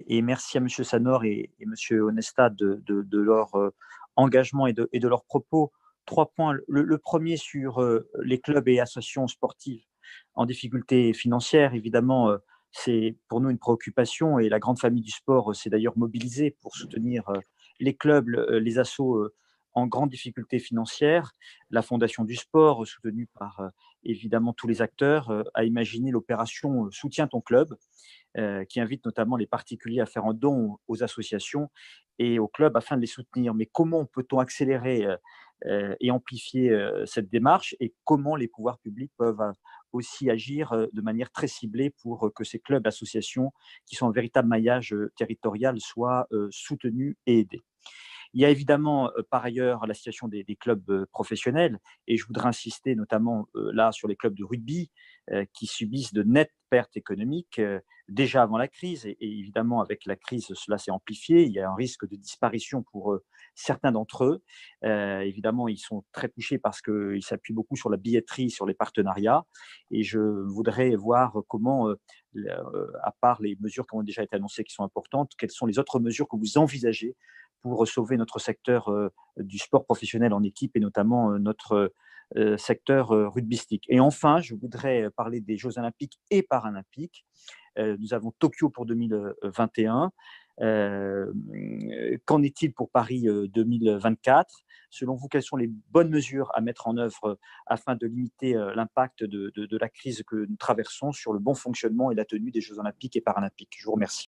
et merci à Monsieur Sanor et Monsieur Onesta de leur engagement et de leurs propos. 3 points. Le 1er sur les clubs et associations sportives en difficulté financière. Évidemment, c'est pour nous une préoccupation et la grande famille du sport s'est d'ailleurs mobilisée pour soutenir les clubs, les assos en grande difficulté financière. La Fondation du sport, soutenue par évidemment tous les acteurs, a imaginé l'opération Soutiens ton club, qui invite notamment les particuliers à faire un don aux associations et aux clubs afin de les soutenir. Mais comment peut-on accélérer et amplifier cette démarche et comment les pouvoirs publics peuvent aussi agir de manière très ciblée pour que ces clubs, associations, qui sont un véritable maillage territorial, soient soutenus et aidés. Il y a évidemment, par ailleurs, la situation des clubs professionnels et je voudrais insister notamment là sur les clubs de rugby qui subissent de nettes pertes économiques déjà avant la crise et évidemment avec la crise, cela s'est amplifié. Il y a un risque de disparition pour certains d'entre eux. Évidemment, ils sont très touchés parce qu'ils s'appuient beaucoup sur la billetterie, sur les partenariats et je voudrais voir comment, à part les mesures qui ont déjà été annoncées qui sont importantes, quelles sont les autres mesures que vous envisagez pour sauver notre secteur du sport professionnel en équipe et notamment notre secteur rugbystique. Et enfin, je voudrais parler des Jeux olympiques et paralympiques. Nous avons Tokyo pour 2021. Qu'en est-il pour Paris 2024? Selon vous, quelles sont les bonnes mesures à mettre en œuvre afin de limiter l'impact de la crise que nous traversons sur le bon fonctionnement et la tenue des Jeux olympiques et paralympiques? Je vous remercie.